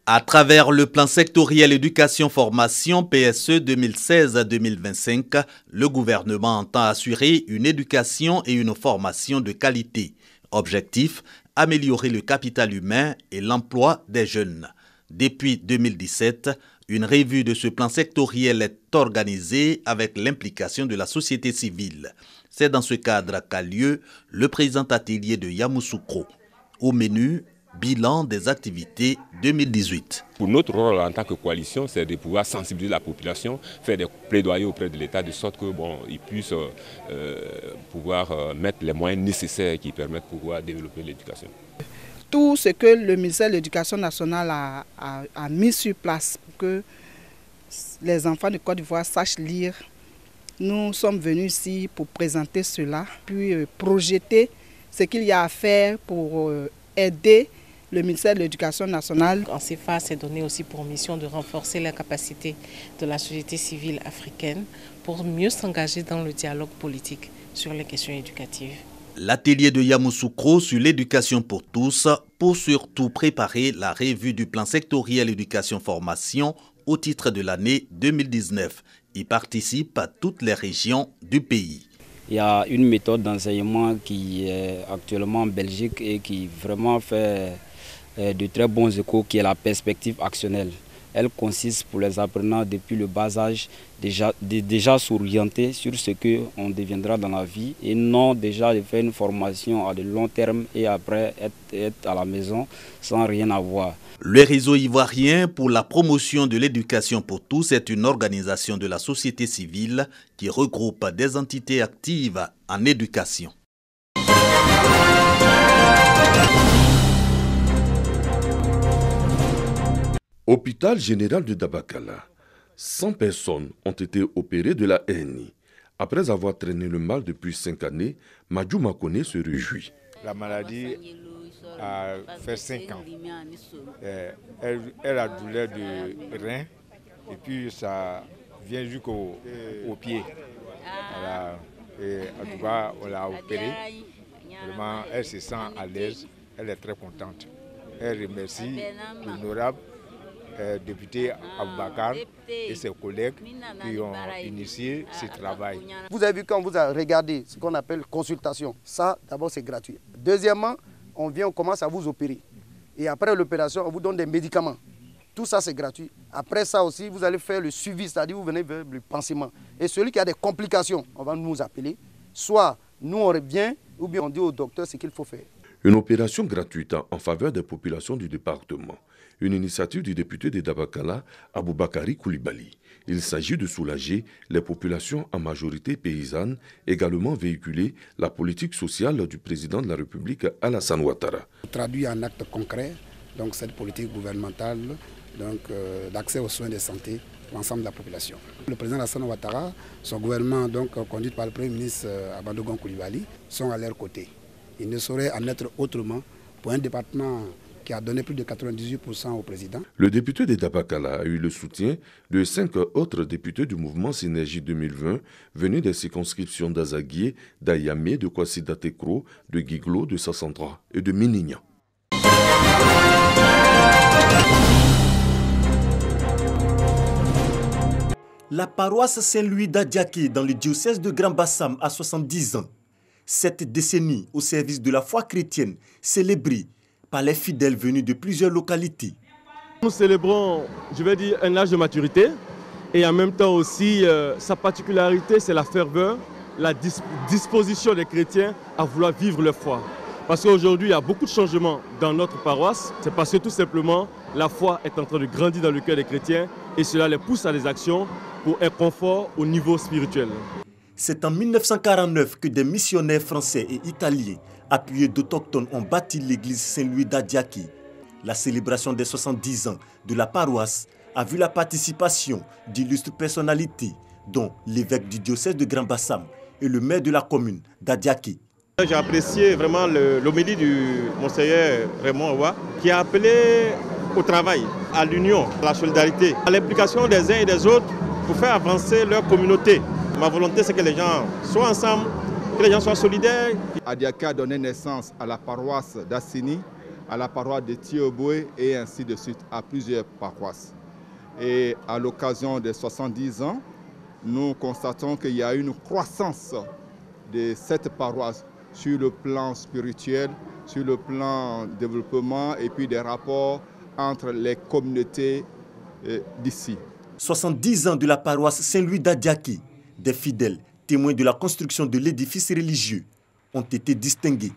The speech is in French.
À travers le plan sectoriel éducation-formation PSE 2016-2025, le gouvernement entend assurer une éducation et une formation de qualité. Objectif, améliorer le capital humain et l'emploi des jeunes. Depuis 2017, une revue de ce plan sectoriel est organisée avec l'implication de la société civile. C'est dans ce cadre qu'a lieu le présent atelier de Yamoussoukro. Au menu, bilan des activités 2018. Pour notre rôle en tant que coalition, c'est de pouvoir sensibiliser la population, faire des plaidoyers auprès de l'État de sorte que ils puissent pouvoir mettre les moyens nécessaires qui permettent de pouvoir développer l'éducation. Tout ce que le ministère de l'Éducation nationale a mis sur place pour que les enfants de Côte d'Ivoire sachent lire, nous sommes venus ici pour présenter cela, puis projeter ce qu'il y a à faire pour aider le ministère de l'Éducation nationale. En CFA s'est donné aussi pour mission de renforcer la capacité de la société civile africaine pour mieux s'engager dans le dialogue politique sur les questions éducatives. L'atelier de Yamoussoukro sur l'éducation pour tous pour surtout préparer la revue du plan sectoriel éducation-formation au titre de l'année 2019. Y participent toutes les régions du pays. Il y a une méthode d'enseignement qui est actuellement en Belgique et qui vraiment fait de très bons échos, qui est la perspective actionnelle. Elle consiste pour les apprenants depuis le bas âge déjà s'orienter sur ce qu'on deviendra dans la vie et non déjà de faire une formation à de long terme et après être à la maison sans rien avoir. Le réseau ivoirien pour la promotion de l'éducation pour tous est une organisation de la société civile qui regroupe des entités actives en éducation. Hôpital général de Dabakala, 100 personnes ont été opérées de la hernie. Après avoir traîné le mal depuis 5 années, Madjou Makone se réjouit. La maladie a fait 5 ans. Elle a douleur de rein et puis ça vient jusqu'au pied. Voilà. Et en tout cas, on l'a opérée. Vraiment, elle se sent à l'aise, elle est très contente. Elle remercie l'honorable député Aboubakar et ses collègues qui ont initié ce travail. Vous avez vu quand vous avez regardé ce qu'on appelle consultation, ça d'abord c'est gratuit. Deuxièmement, on commence à vous opérer. Et après l'opération, on vous donne des médicaments. Tout ça c'est gratuit. Après ça aussi, vous allez faire le suivi, c'est-à-dire vous venez vers le pansement. Et celui qui a des complications, on va nous appeler. Soit nous on revient, ou bien on dit au docteur ce qu'il faut faire. Une opération gratuite en faveur des populations du département. Une initiative du député de Dabakala, Aboubakari Koulibaly. Il s'agit de soulager les populations en majorité paysannes, également véhiculer la politique sociale du président de la République, Alassane Ouattara. Traduit en actes concrets donc cette politique gouvernementale d'accès aux soins de santé pour l'ensemble de la population. Le président Alassane Ouattara, son gouvernement conduit par le Premier ministre Abadogon Koulibaly, sont à leur côté. Il ne saurait en être autrement pour un département qui a donné plus de 98% au président. Le député de Dabakala a eu le soutien de 5 autres députés du mouvement Synergie 2020 venus des circonscriptions d'Azaguié, d'Ayamé, de Kwasida-Tekro, de Guiglo, de Sassandra et de Minignan. La paroisse Saint-Louis d'Adiaké dans le diocèse de Grand Bassam a 70 ans. Cette décennie au service de la foi chrétienne célébrée par les fidèles venus de plusieurs localités. Nous célébrons, je vais dire, un âge de maturité et en même temps aussi sa particularité, c'est la ferveur, la disposition des chrétiens à vouloir vivre leur foi. Parce qu'aujourd'hui, il y a beaucoup de changements dans notre paroisse. C'est parce que tout simplement, la foi est en train de grandir dans le cœur des chrétiens et cela les pousse à des actions pour un confort au niveau spirituel. C'est en 1949 que des missionnaires français et italiens appuyés d'autochtones ont bâti l'église Saint-Louis d'Adiaké. La célébration des 70 ans de la paroisse a vu la participation d'illustres personnalités, dont l'évêque du diocèse de Grand Bassam et le maire de la commune d'Adiaké. J'ai apprécié vraiment l'homélie du monseigneur Raymond Awa qui a appelé au travail, à l'union, à la solidarité, à l'implication des uns et des autres pour faire avancer leur communauté. Ma volonté, c'est que les gens soient ensemble, que les gens soient solidaires. Adiaké a donné naissance à la paroisse d'Assini à la paroisse de Thioboué et ainsi de suite à plusieurs paroisses. Et à l'occasion des 70 ans, nous constatons qu'il y a une croissance de cette paroisse sur le plan spirituel, sur le plan développement et puis des rapports entre les communautés d'ici. 70 ans de la paroisse Saint-Louis d'Adiaki, des fidèles, témoins de la construction de l'édifice religieux, ont été distingués.